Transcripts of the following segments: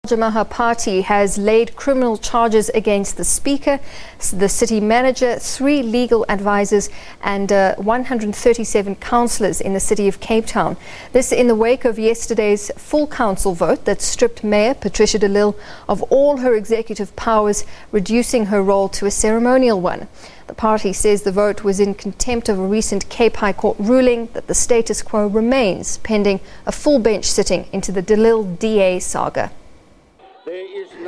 Jamaha Party has laid criminal charges against the Speaker, the City Manager, 3 legal advisors and 137 councillors in the city of Cape Town. This in the wake of yesterday's full council vote that stripped Mayor Patricia de Lille of all her executive powers, reducing her role to a ceremonial one. The party says the vote was in contempt of a recent Cape High Court ruling that the status quo remains, pending a full bench sitting into the de Lille DA saga.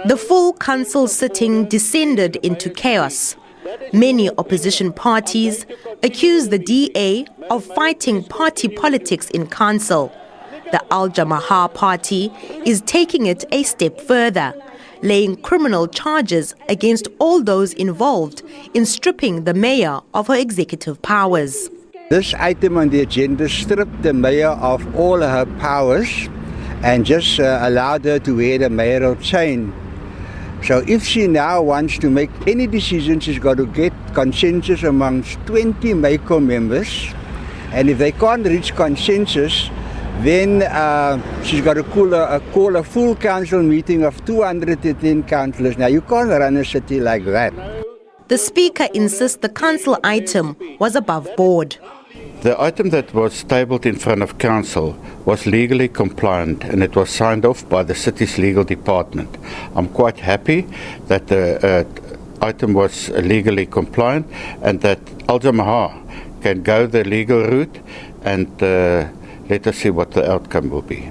The full council sitting descended into chaos. Many opposition parties accused the DA of fighting party politics in council. The Al Jamaha Party is taking it a step further, laying criminal charges against all those involved in stripping the mayor of her executive powers. This item on the agenda stripped the mayor of all her powers and just allowed her to wear the mayoral chain. So if she now wants to make any decision, she's got to get consensus amongst 20 MACO members. And if they can't reach consensus, then she's got to call a full council meeting of 210 councillors. Now, you can't run a city like that. The Speaker insists the council item was above board. The item that was tabled in front of council was legally compliant and it was signed off by the city's legal department. I'm quite happy that the item was legally compliant and that Al Jamaha can go the legal route and let us see what the outcome will be.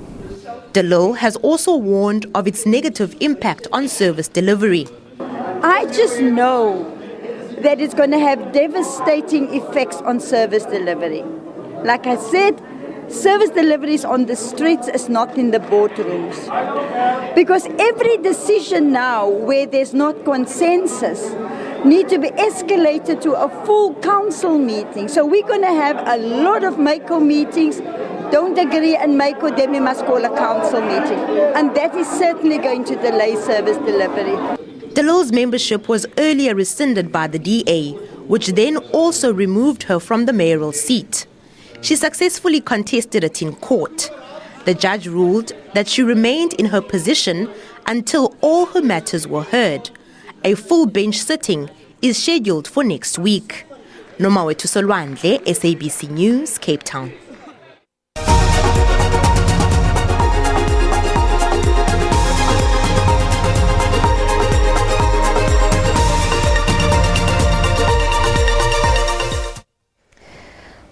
De Lille has also warned of its negative impact on service delivery. I just know that it's going to have devastating effects on service delivery. Like I said, service delivery is on the streets, is not in the boardrooms. Because every decision now where there's not consensus need to be escalated to a full council meeting. So we're going to have a lot of MACO meetings. Don't agree and MACO, then we must call a council meeting. And that is certainly going to delay service delivery. De Lille's membership was earlier rescinded by the DA, which then also removed her from the mayoral seat. She successfully contested it in court. The judge ruled that she remained in her position until all her matters were heard. A full bench sitting is scheduled for next week. Nomawethu Solwandle, SABC News, Cape Town.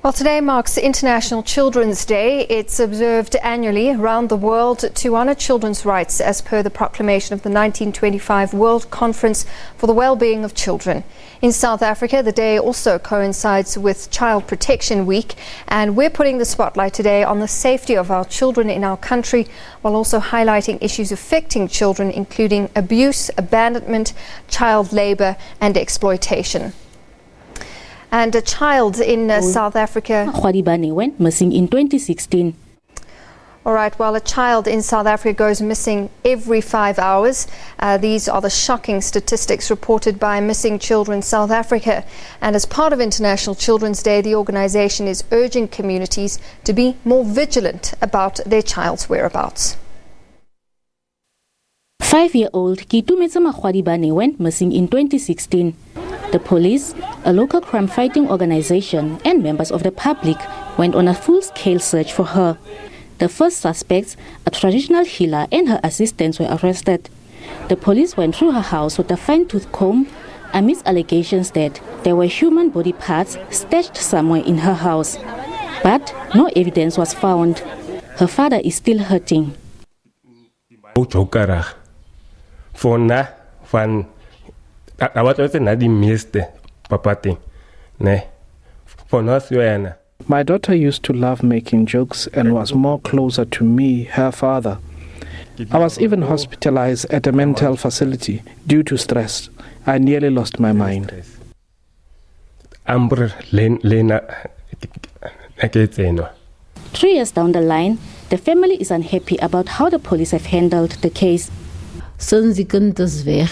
Well, today marks International Children's Day. It's observed annually around the world to honour children's rights as per the proclamation of the 1925 World Conference for the Well-being of Children. In South Africa, the day also coincides with Child Protection Week, and we're putting the spotlight today on the safety of our children in our country, while also highlighting issues affecting children, including abuse, abandonment, child labour and exploitation. And a child in South Africa went missing in 2016. All right, well, a child in South Africa goes missing every 5 hours. These are the shocking statistics reported by Missing Children South Africa. And as part of International Children's Day, the organisation is urging communities to be more vigilant about their child's whereabouts. 5-year-old Kitumetse Magwadibane went missing in 2016. The police, a local crime-fighting organization, and members of the public went on a full-scale search for her. The first suspects, a traditional healer and her assistants, were arrested. The police went through her house with a fine-tooth comb amidst allegations that there were human body parts stashed somewhere in her house. But no evidence was found. Her father is still hurting. My daughter used to love making jokes and was more closer to me, her father. I was even hospitalized at a mental facility due to stress. I nearly lost my mind. 3 years down the line, the family is unhappy about how the police have handled the case. Sinds die kind is weg,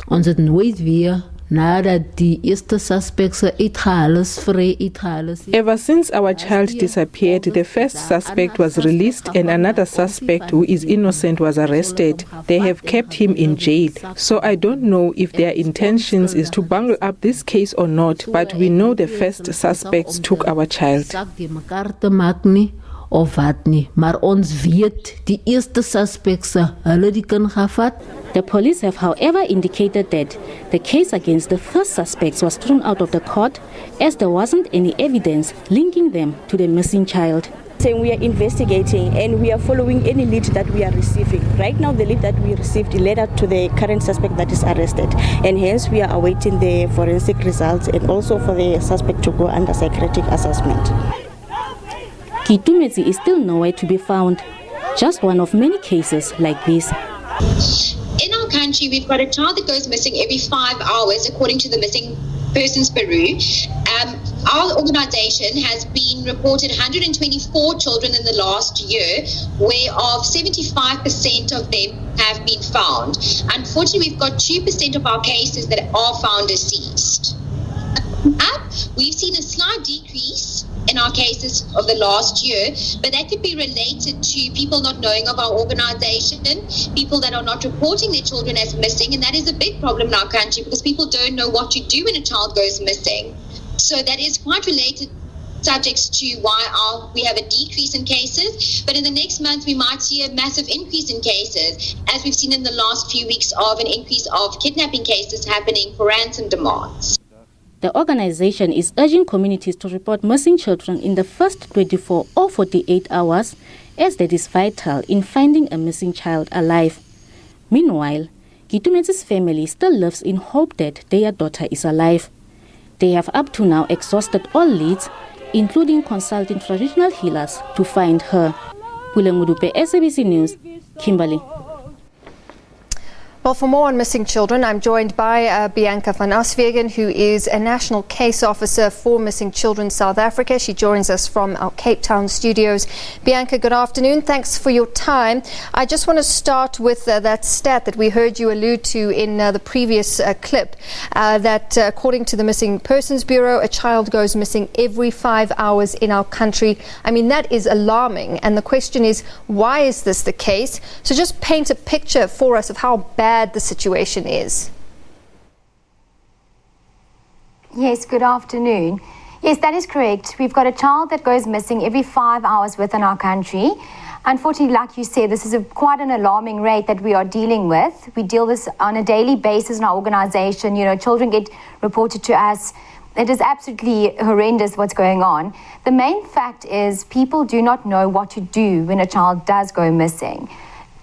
ons het nooit weer nadat die eerste suspects uitgehaal is, vry uitgehaal is. Ever since our child disappeared, the first suspect was released and another suspect who is innocent was arrested. They have kept him in jail. So I don't know if their intentions is to bungle up this case or not, but we know the first suspects took our child. Of wat nie, maar ons weet die eerste suspects hulle die kind gevat. The police have, however, indicated that the case against the first suspects was thrown out of the court as there wasn't any evidence linking them to the missing child. Saying we are investigating and we are following any lead that we are receiving. Right now, the lead that we received led us to the current suspect that is arrested, and hence we are awaiting the forensic results and also for the suspect to go under psychiatric assessment. Kitumetsi is still nowhere to be found, just one of many cases like this. In our country, we've got a child that goes missing every 5 hours, according to the Missing Persons Bureau. Our organization has been reported 124 children in the last year, whereof 75% of them have been found. Unfortunately, we've got 2% of our cases that are found deceased. We've seen a slight decrease in our cases of the last year, but that could be related to people not knowing of our organization, people that are not reporting their children as missing, and that is a big problem in our country because people don't know what to do when a child goes missing. So that is quite related subjects to why we have a decrease in cases, but in the next month we might see a massive increase in cases, as we've seen in the last few weeks of an increase of kidnapping cases happening for ransom demands. The organization is urging communities to report missing children in the first 24 or 48 hours, as that is vital in finding a missing child alive. Meanwhile, Kitumetsi's family still lives in hope that their daughter is alive. They have up to now exhausted all leads, including consulting traditional healers, to find her. Pulengudupe, SABC News, Kimberley. Well, for more on missing children, I'm joined by Bianca van Aswegen, who is a National Case Officer for Missing Children South Africa. She joins us from our Cape Town studios. Bianca, good afternoon. Thanks for your time. I just want to start with that stat that we heard you allude to in the previous clip, that according to the Missing Persons Bureau, a child goes missing every 5 hours in our country. I mean, that is alarming. And the question is, why is this the case? So just paint a picture for us of how bad the situation is. Yes, good afternoon. Yes, that is correct. We've got a child that goes missing every 5 hours within our country. Unfortunately, like you said, this is quite an alarming rate that we are dealing with. We deal with this on a daily basis in our organization. You know, children get reported to us. It is absolutely horrendous what's going on. The main fact is people do not know what to do when a child does go missing.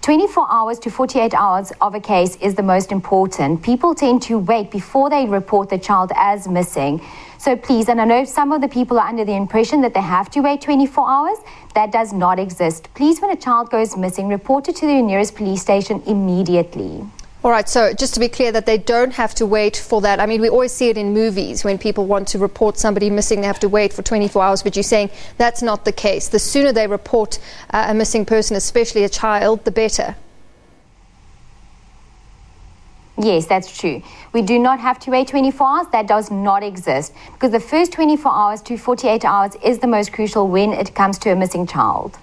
24 hours to 48 hours of a case is the most important. People tend to wait before they report the child as missing. So please, and I know some of the people are under the impression that they have to wait 24 hours. That does not exist. Please, when a child goes missing, report it to the nearest police station immediately. All right, so just to be clear that they don't have to wait for that. I mean, we always see it in movies when people want to report somebody missing, they have to wait for 24 hours, but you're saying that's not the case. The sooner they report a missing person, especially a child, the better. Yes, that's true. We do not have to wait 24 hours. That does not exist because the first 24 hours to 48 hours is the most crucial when it comes to a missing child.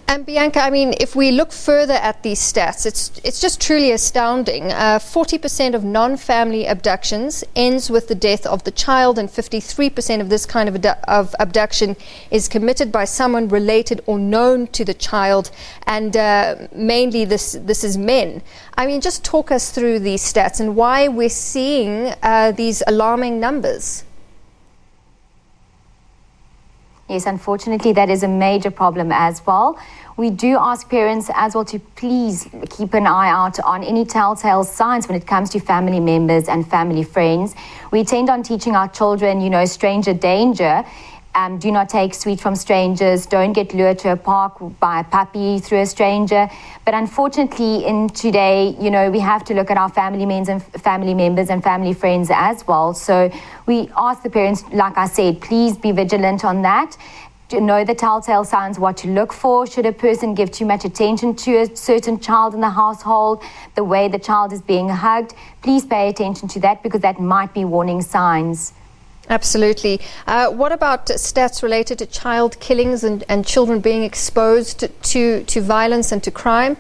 And Bianca, I mean, if we look further at these stats, it's just truly astounding. 40% of non-family abductions ends with the death of the child, and 53% of this kind of abduction is committed by someone related or known to the child, and mainly this is men. I mean, just talk us through these stats and why we're seeing these alarming numbers. Yes, unfortunately, that is a major problem as well. We do ask parents as well to please keep an eye out on any telltale signs when it comes to family members and family friends. We tend on teaching our children, you know, stranger danger. Do not take sweets from strangers. Don't get lured to a park by a puppy through a stranger. But unfortunately, in today, you know, we have to look at our family members and family friends as well. So we ask the parents, like I said, please be vigilant on that. to know the telltale signs, what to look for. Should a person give too much attention to a certain child in the household, the way the child is being hugged, please pay attention to that because that might be warning signs. Absolutely. What about stats related to child killings and children being exposed to violence and to crime?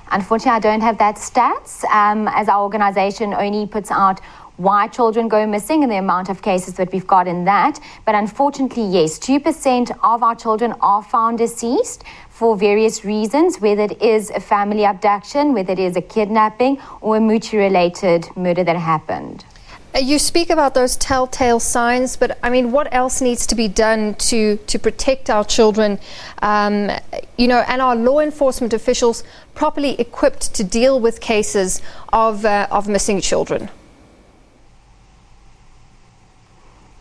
Unfortunately, I don't have that stats, as our organisation only puts out why children go missing and the amount of cases that we've got in that. But unfortunately, yes, 2% of our children are found deceased for various reasons, whether it is a family abduction, whether it is a kidnapping or a mutual-related murder that happened. You speak about those telltale signs, but I mean, what else needs to be done to protect our children, and our law enforcement officials properly equipped to deal with cases of missing children?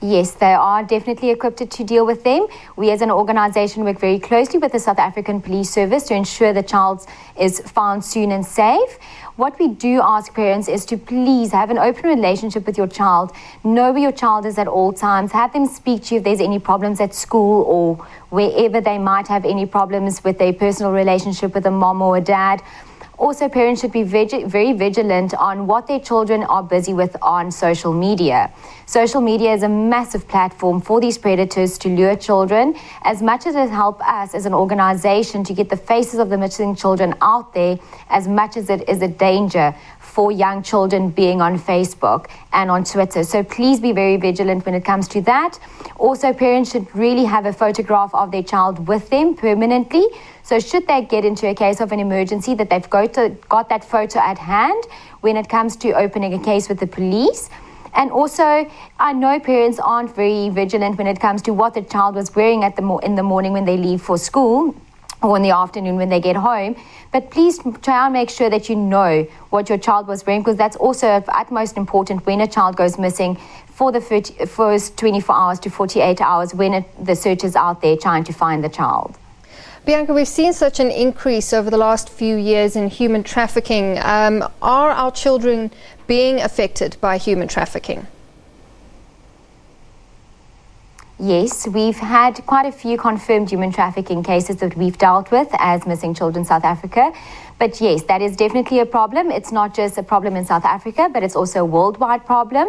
Yes, they are definitely equipped to deal with them. We as an organisation work very closely with the South African Police Service to ensure the child is found soon and safe. What we do ask parents is to please have an open relationship with your child. Know where your child is at all times. Have them speak to you if there's any problems at school or wherever they might have any problems with their personal relationship with a mom or a dad. Also, parents should be very vigilant on what their children are busy with on social media. Social media is a massive platform for these predators to lure children. As much as it helps us as an organisation to get the faces of the missing children out there, as much as it is a danger for young children being on Facebook and on Twitter. So please be very vigilant when it comes to that. Also, parents should really have a photograph of their child with them permanently. So should they get into a case of an emergency, that they've got that photo at hand when it comes to opening a case with the police. And also, I know parents aren't very vigilant when it comes to what the child was wearing in the morning when they leave for school or in the afternoon when they get home. But please try and make sure that you know what your child was wearing, because that's also of utmost important when a child goes missing for the first 24 hours to 48 hours when the search is out there trying to find the child. Bianca, we've seen such an increase over the last few years in human trafficking. Are our children being affected by human trafficking? Yes, we've had quite a few confirmed human trafficking cases that we've dealt with as Missing Children South Africa. But yes, that is definitely a problem. It's not just a problem in South Africa, but it's also a worldwide problem.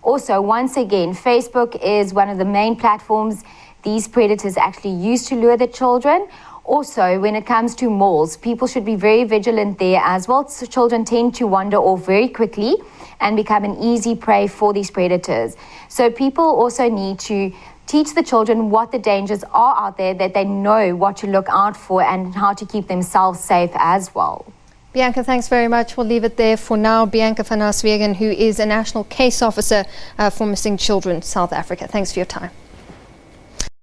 Also, once again, Facebook is one of the main platforms these predators actually use to lure the children. Also, when it comes to malls, people should be very vigilant there as well. So children tend to wander off very quickly and become an easy prey for these predators. So people also need to teach the children what the dangers are out there, that they know what to look out for and how to keep themselves safe as well. Bianca, thanks very much. We'll leave it there for now. Bianca van Aswegen, who is a National Case Officer for Missing Children South Africa. Thanks for your time.